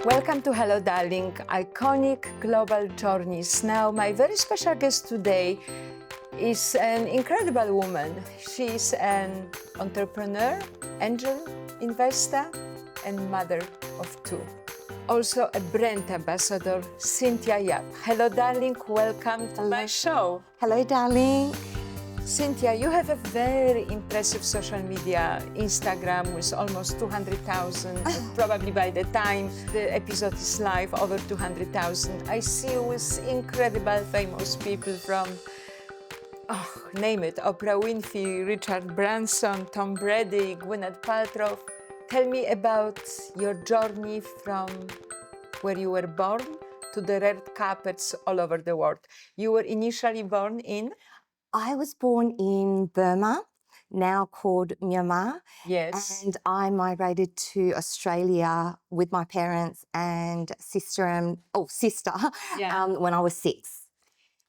Welcome to Hello Darling, iconic global journeys. Now, my very special guest today is an incredible woman. She is an entrepreneur, angel investor, and mother of two. Also a brand ambassador, Cynthia Yap. Hello, darling. Welcome to my show. Hello, darling. Cynthia, you have a very impressive social media Instagram with almost 200,000. Probably by the time the episode is live, over 200,000. I see you with incredible famous people from, name it, Oprah Winfrey, Richard Branson, Tom Brady, Gwyneth Paltrow. Tell me about your journey from where you were born to the red carpets all over the world. You were initially born in? I was born in Burma, now called Myanmar. Yes. And I migrated to Australia with my parents and sister when I was 6.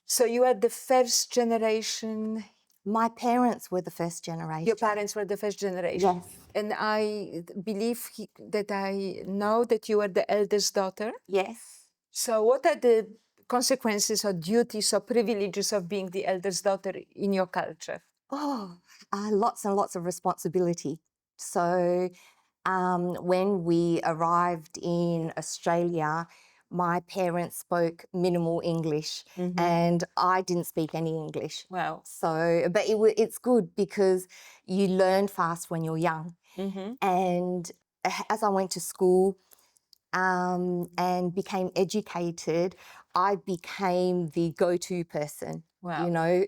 So you are the first generation. My parents were the first generation. Your parents were the first generation. Yes. And I believe that I know that you were the eldest daughter. Yes. So what are the consequences or duties or privileges of being the eldest daughter in your culture? Lots and lots of responsibility. So when we arrived in Australia, my parents spoke minimal English and I didn't speak any English. Wow. So, but it's good because you learn fast when you're young. And as I went to school and became educated, I became the go-to person. Wow. You know,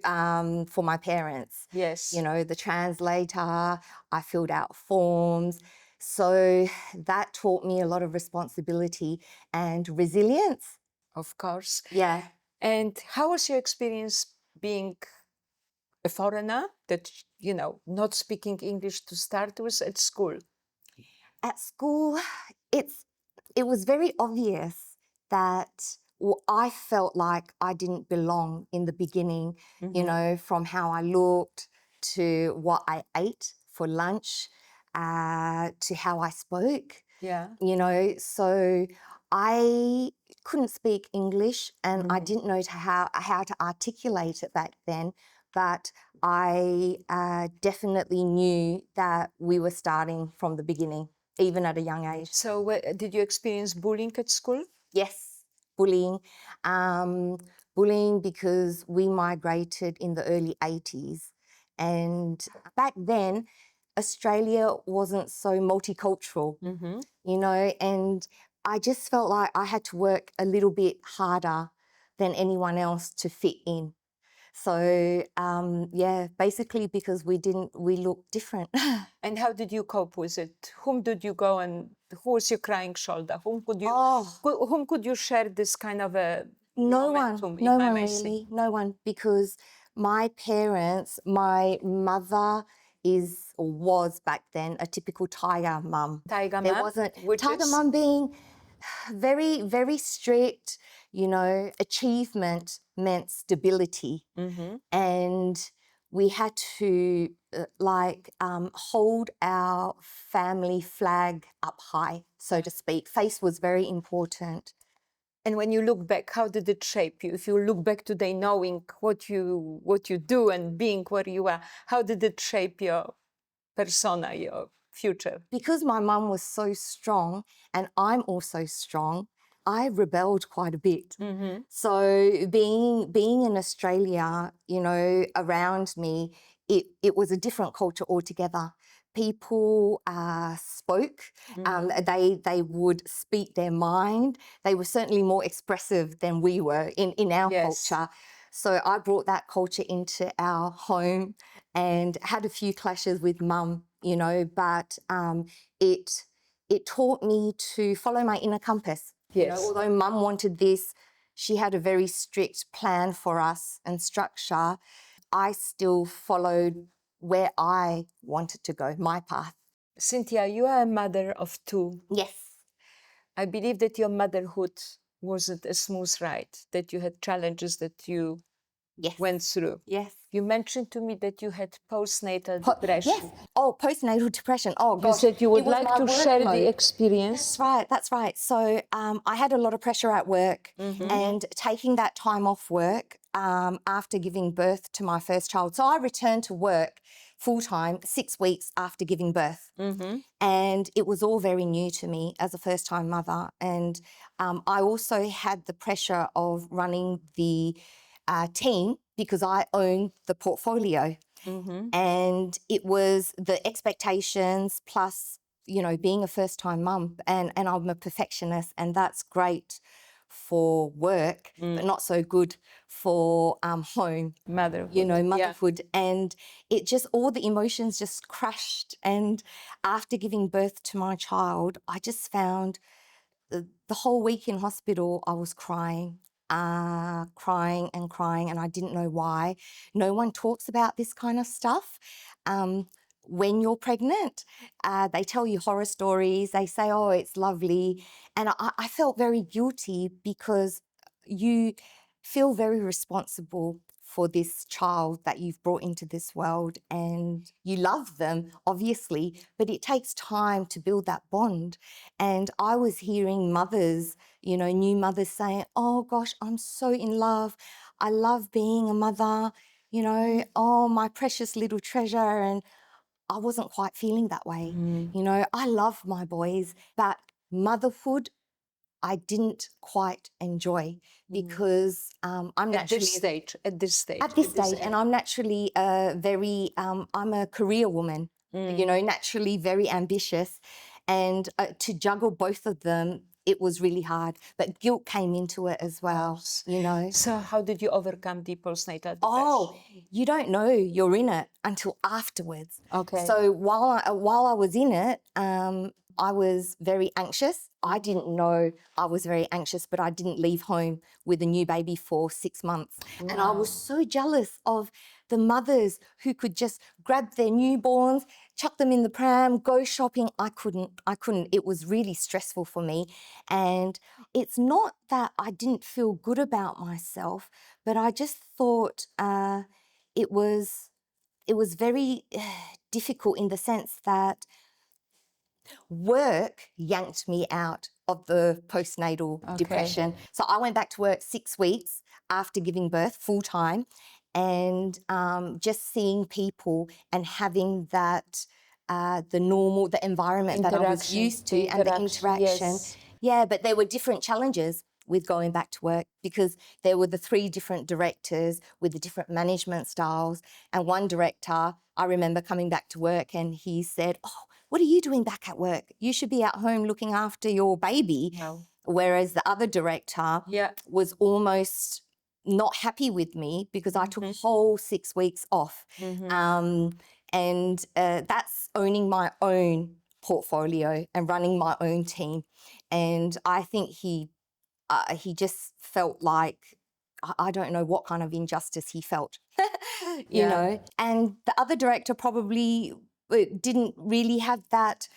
for my parents. Yes. You know, the translator, I filled out forms. So that taught me a lot of responsibility and resilience. Of course. Yeah. And how was your experience being a foreigner that, you know, not speaking English to start with at school? At school, it was very obvious that I felt like I didn't belong in the beginning, you know, from how I looked to what I ate for lunch, to how I spoke. Yeah. You know, so I couldn't speak English and I didn't know how to articulate it back then, but I definitely knew that we were starting from the beginning, even at a young age. So did you experience bullying at school? Yes, bullying. Bullying because we migrated in the early 80s. And back then, Australia wasn't so multicultural, you know, and I just felt like I had to work a little bit harder than anyone else to fit in. So, yeah, basically because we looked different. And how did you cope with it? Whom did you go and who was your crying shoulder? Whom could you share this kind of a No moment one, to no one really, no one, because my parents, my mother is or was back then a typical Tiger mum. Tiger There mum, wasn't which Tiger is? mum being very, very strict. You know, achievement meant stability, and we had to hold our family flag up high, so to speak. Face was very important. And when you look back, how did it shape you? If you look back today, knowing what you do and being where you are, how did it shape your persona, your future? Because my mum was so strong and I'm also strong, I rebelled quite a bit. So being in Australia, you know, around me, it was a different culture altogether. People spoke, they would speak their mind. They were certainly more expressive than we were in our culture. So I brought that culture into our home and had a few clashes with mum, you know, but it taught me to follow my inner compass. Yes. You know, although mum wanted this, she had a very strict plan for us and structure. I still followed where I wanted to go, my path. Cynthia, you are a mother of two. Yes. I believe that your motherhood wasn't a smooth ride, that you had challenges that you Yes. went through. Yes. You mentioned to me that you had postnatal Yes. depression. Oh, postnatal depression. Oh, You gosh. said you It would was like my to share the workload. experience. That's right. That's right. So I had a lot of pressure at work, and taking that time off work after giving birth to my first child. So I returned to work full time 6 weeks after giving birth. And it was all very new to me as a first time mother. And I also had the pressure of running the team because I own the portfolio. And it was the expectations plus, you know, being a first time mum, and I'm a perfectionist, and that's great for work, but not so good for home. Motherhood. You know, Yeah. motherhood. And it just, all the emotions just crashed. And after giving birth to my child, I just found the whole week in hospital, I was crying and crying, and I didn't know why. No one talks about this kind of stuff. When you're pregnant, they tell you horror stories. They say, oh, it's lovely. And I felt very guilty because you feel very responsible for this child that you've brought into this world, and you love them, obviously, but it takes time to build that bond. And I was hearing mothers, you know, new mothers saying, oh gosh, I'm so in love. I love being a mother, you know, oh, my precious little treasure. And I wasn't quite feeling that way. You know, I love my boys, but motherhood, I didn't quite enjoy because I'm At naturally this stage. at this stage, and I'm naturally I'm a career woman, you know, naturally very ambitious, and to juggle both of them, it was really hard. But guilt came into it as well, you know. So how did you overcome the postnatal depression? Oh, you don't know you're in it until afterwards. Okay. So while I was in it, I was very anxious. I didn't know I was very anxious, but I didn't leave home with a new baby for 6 months. And I was so jealous of the mothers who could just grab their newborns, chuck them in the pram, go shopping. I couldn't. It was really stressful for me. And it's not that I didn't feel good about myself, but I just thought it was very difficult in the sense that work yanked me out of the postnatal depression. So I went back to work 6 weeks after giving birth full time, and just seeing people and having that the environment that I was used to, and the interaction. Yes. Yeah, but there were different challenges with going back to work because there were the 3 different directors with the different management styles. And one director, I remember coming back to work, and he said, oh, what are you doing back at work? You should be at home looking after your baby. No. Whereas the other director was almost not happy with me because I took a whole 6 weeks off. And that's owning my own portfolio and running my own team. And I think he just felt like, I don't know what kind of injustice he felt, you know. And the other director probably didn't really have that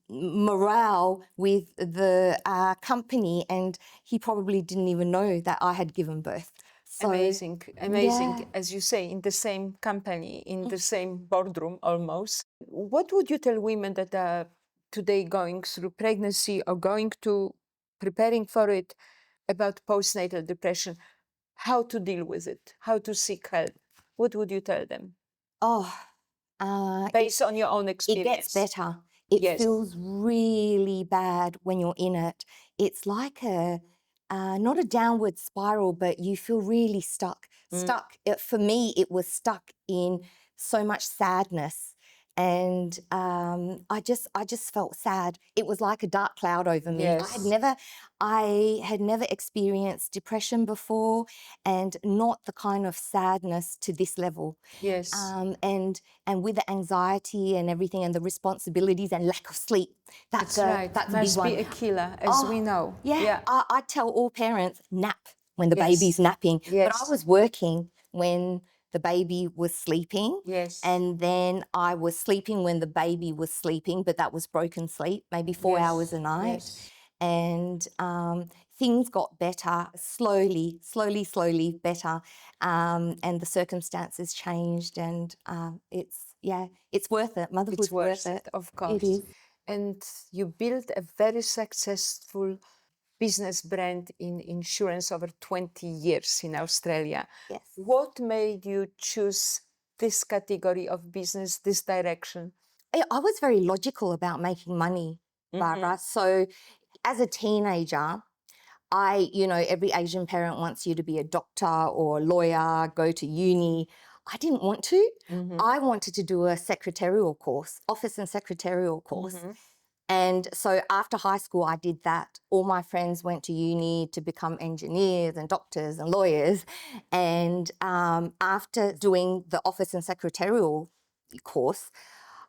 morale with the company, and he probably didn't even know that I had given birth. So, Amazing. yeah. As you say, in the same company, in the same boardroom almost. What would you tell women that are today going through pregnancy or preparing for it about postnatal depression? How to deal with it? How to seek help? What would you tell them? Oh, Based on your own it experience. gets better. It Yes. feels really bad when you're in it. It's like not a downward spiral, but you feel really stuck. For me, it was stuck in so much sadness. And I just felt sad. It was like a dark cloud over me. Yes. I had never experienced depression before, and not the kind of sadness to this level. Yes. And with the anxiety and everything, and the responsibilities and lack of sleep, that's a big Must one. be a killer, as we know. Yeah. I tell all parents, nap when the baby's napping. But I was working when the baby was sleeping. Yes. And then I was sleeping when the baby was sleeping, but that was broken sleep, maybe 4 hours a night. Yes. And things got better slowly better, and the circumstances changed, and it's worth it. Motherhood's It's worth it. it, of It course. is. And you built a very successful business brand in insurance over 20 years in Australia. Yes. What made you choose this category of business, this direction? I was very logical about making money, Barbara. So as a teenager, every Asian parent wants you to be a doctor or a lawyer, go to uni. I didn't want to. I wanted to do a secretarial course, office and secretarial course. And so after high school, I did that. All my friends went to uni to become engineers and doctors and lawyers. And after doing the office and secretarial course,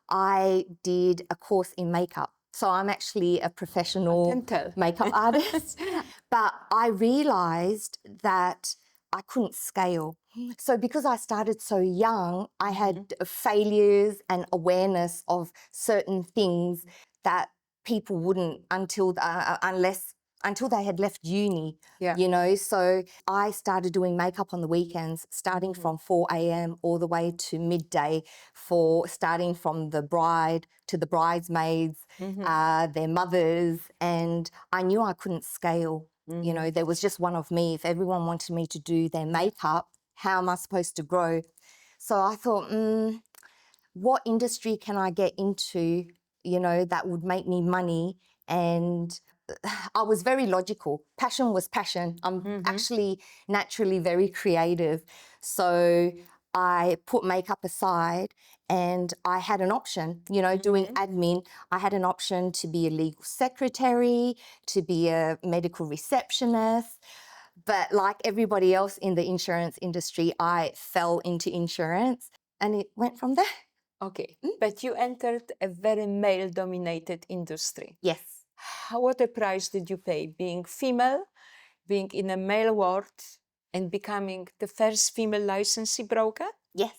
I did a course in makeup. So I'm actually a professional makeup artist. But I realized that I couldn't scale. So because I started so young, I had failures and awareness of certain things that people wouldn't until they had left uni, So I started doing makeup on the weekends, starting from 4 a.m. all the way to midday, starting from the bride to the bridesmaids, their mothers, and I knew I couldn't scale. There was just one of me. If everyone wanted me to do their makeup, how am I supposed to grow? So I thought, what industry can I get into, that would make me money? And I was very logical. Passion was passion. I'm actually naturally very creative. So I put makeup aside and I had an option, doing admin. I had an option to be a legal secretary, to be a medical receptionist. But like everybody else in the insurance industry, I fell into insurance and it went from there. Okay, but you entered a very male-dominated industry. Yes. What a price did you pay, being female, being in a male world, and becoming the first female licensee broker? Yes.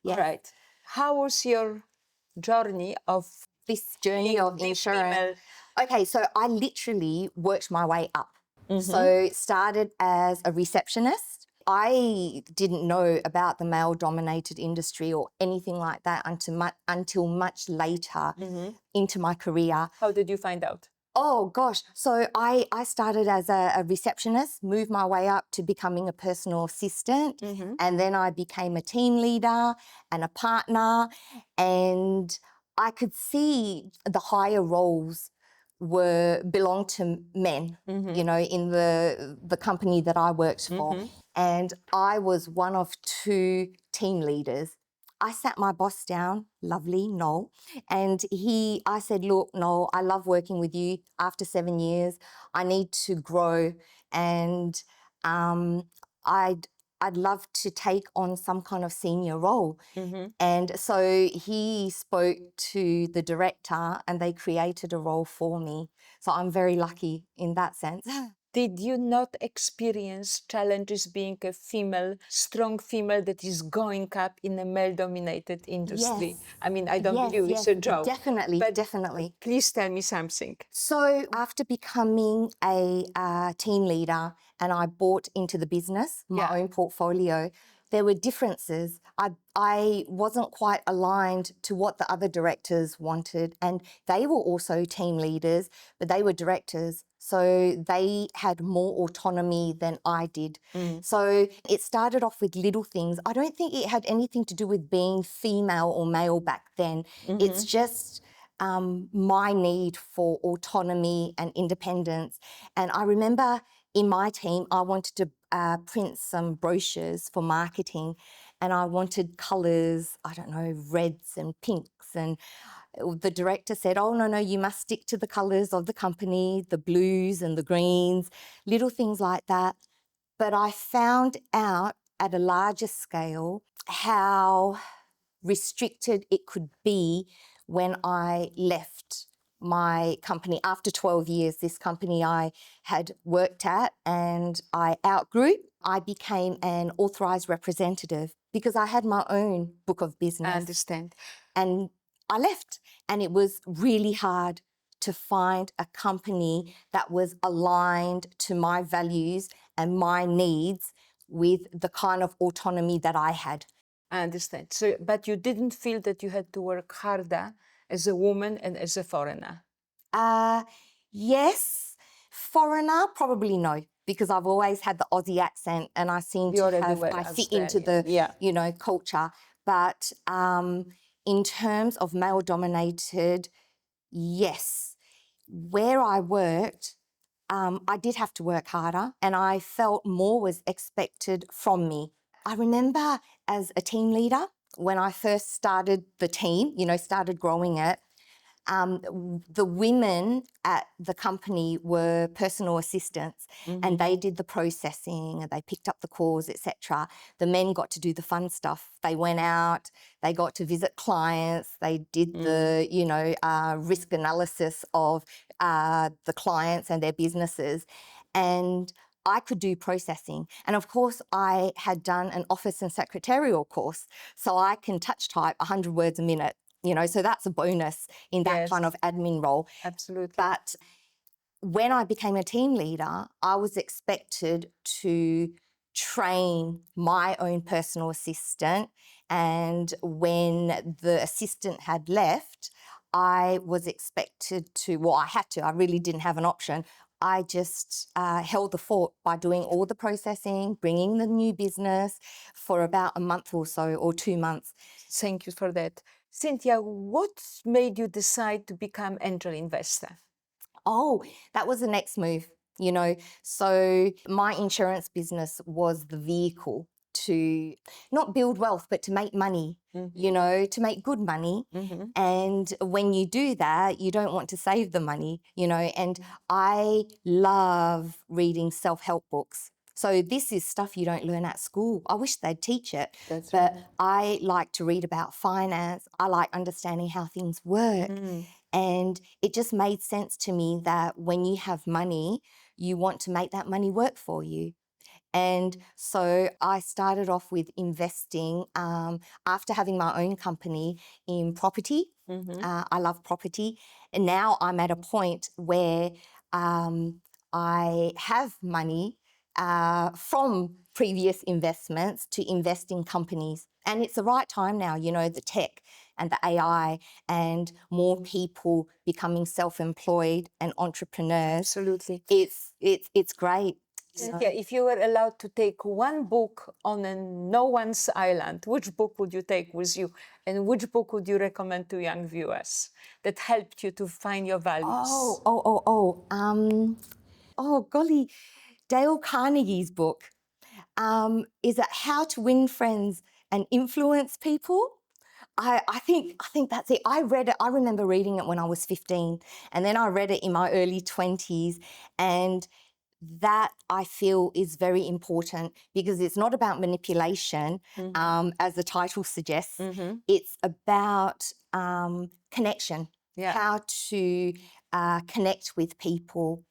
All right. How was your journey of this journey of insurance? Female? Okay, so I literally worked my way up. So started as a receptionist. I didn't know about the male-dominated industry or anything like that until much later into my career. How did you find out? Oh, gosh. So I started as a receptionist, moved my way up to becoming a personal assistant, and then I became a team leader and a partner, and I could see the higher roles belonged to men, in the company that I worked for. And I was one of two team leaders. I sat my boss down, lovely, Noel, and I said, look, Noel, I love working with you. After 7 years, I need to grow, and I'd love to take on some kind of senior role. And so he spoke to the director and they created a role for me. So I'm very lucky in that sense. Did you not experience challenges being a female, strong female that is going up in a male-dominated industry? Yes. I mean, I don't believe it's a joke. Definitely, but definitely. Please tell me something. So after becoming a team leader and I bought into the business, my own portfolio, there were differences. I wasn't quite aligned to what the other directors wanted, and they were also team leaders, but they were directors. So they had more autonomy than I did. So it started off with little things. I don't think it had anything to do with being female or male back then. It's just my need for autonomy and independence. And I remember in my team, I wanted to print some brochures for marketing, and I wanted colours, I don't know, reds and pinks, and the director said, oh, no, you must stick to the colours of the company, the blues and the greens, little things like that. But I found out at a larger scale how restricted it could be when I left my company. After 12 years, this company I had worked at and I outgrew. I became an authorised representative because I had my own book of business. I understand. And I left, and it was really hard to find a company that was aligned to my values and my needs with the kind of autonomy that I had. I understand. So, but you didn't feel that you had to work harder as a woman and as a foreigner? Yes. Foreigner, probably no, because I've always had the Aussie accent and I seem You to already have, were I fit into Australian. the, Yeah. culture. But in terms of male dominated, yes. Where I worked, I did have to work harder and I felt more was expected from me. I remember as a team leader, when I first started the team, started growing it, the women at the company were personal assistants and they did the processing and they picked up the calls, etc. The men got to do the fun stuff. They went out, they got to visit clients, they did the, risk analysis of the clients and their businesses. And I could do processing. And of course, I had done an office and secretarial course, so I can touch type 100 words a minute. So that's a bonus in that Yes. kind of admin role. Absolutely. But when I became a team leader, I was expected to train my own personal assistant. And when the assistant had left, I was expected to, well, I had to, I really didn't have an option. I just held the fort by doing all the processing, bringing the new business for about a month or so, or 2 months. Thank you for that. Cynthia, what made you decide to become angel investor? Oh, that was the next move, So my insurance business was the vehicle to not build wealth, but to make money, to make good money. And when you do that, you don't want to save the money, and I love reading self-help books. So this is stuff you don't learn at school. I wish they'd teach it. That's but right. I like to read about finance. I like understanding how things work. And it just made sense to me that when you have money, you want to make that money work for you. And so I started off with investing after having my own company in property. I love property. And now I'm at a point where I have money from previous investments to invest in companies. And it's the right time now, the tech and the AI and more people becoming self-employed and entrepreneurs. Absolutely. It's great. Cynthia, if you were allowed to take one book on a no one's island, which book would you take with you? And which book would you recommend to young viewers that helped you to find your values? Oh, golly. Dale Carnegie's book. Is it How to Win Friends and Influence People? I think that's it. I read it. I remember reading it when I was 15, and then I read it in my early 20s, and that I feel is very important because it's not about manipulation, as the title suggests. It's about connection, how to connect with people,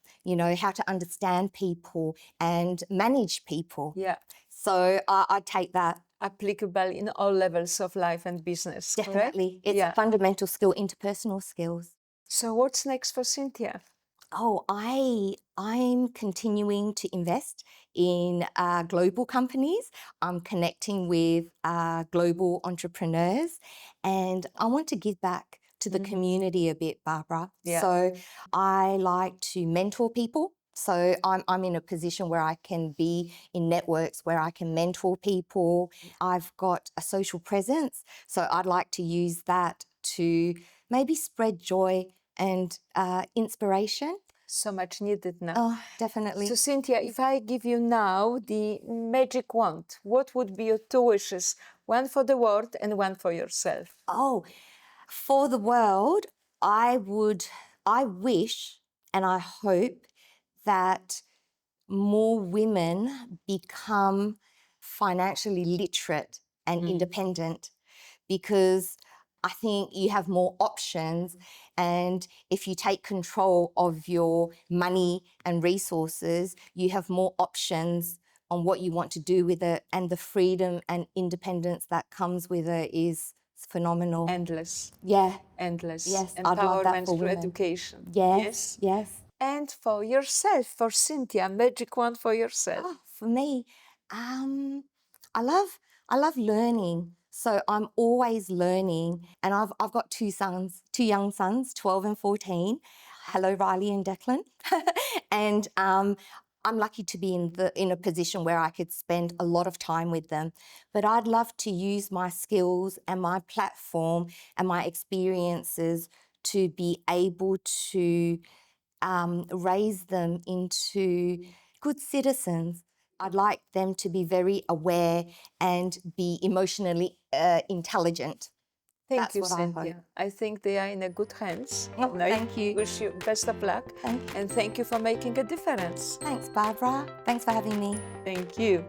how to understand people and manage people. Yeah. So I'd take that. Applicable in all levels of life and business. Definitely. Correct? It's a fundamental skill, interpersonal skills. So what's next for Cynthia? Oh, I'm continuing to invest in global companies. I'm connecting with global entrepreneurs, and I want to give back to the community a bit, Barbara. Yeah. So I like to mentor people. So I'm in a position where I can be in networks where I can mentor people. I've got a social presence, so I'd like to use that to maybe spread joy and inspiration. So much needed now. Oh, definitely. So Cynthia, if I give you now the magic wand, what would be your two wishes? One for the world and one for yourself. Oh, for the world, I wish and I hope that more women become financially literate and independent, because I think you have more options, and if you take control of your money and resources, you have more options on what you want to do with it, and the freedom and independence that comes with it is It's phenomenal. Endless. Yeah. Endless. Yes, I'd love that Empowerment for through women. education. Yes. Yes. And for yourself, for Cynthia, magic wand for yourself. Oh, for me, I love learning. So I'm always learning, and I've got two young sons, 12 and 14. Hello, Riley and Declan. And I'm lucky to be in a position where I could spend a lot of time with them. But I'd love to use my skills and my platform and my experiences to be able to raise them into good citizens. I'd like them to be very aware and be emotionally intelligent. Thank That's you, what I hope. Cynthia. I think they are in a good hands. Oh, And I thank you. wish you best of luck. Thank you. And thank you for making a difference. Thanks, Barbara. Thanks for having me. Thank you.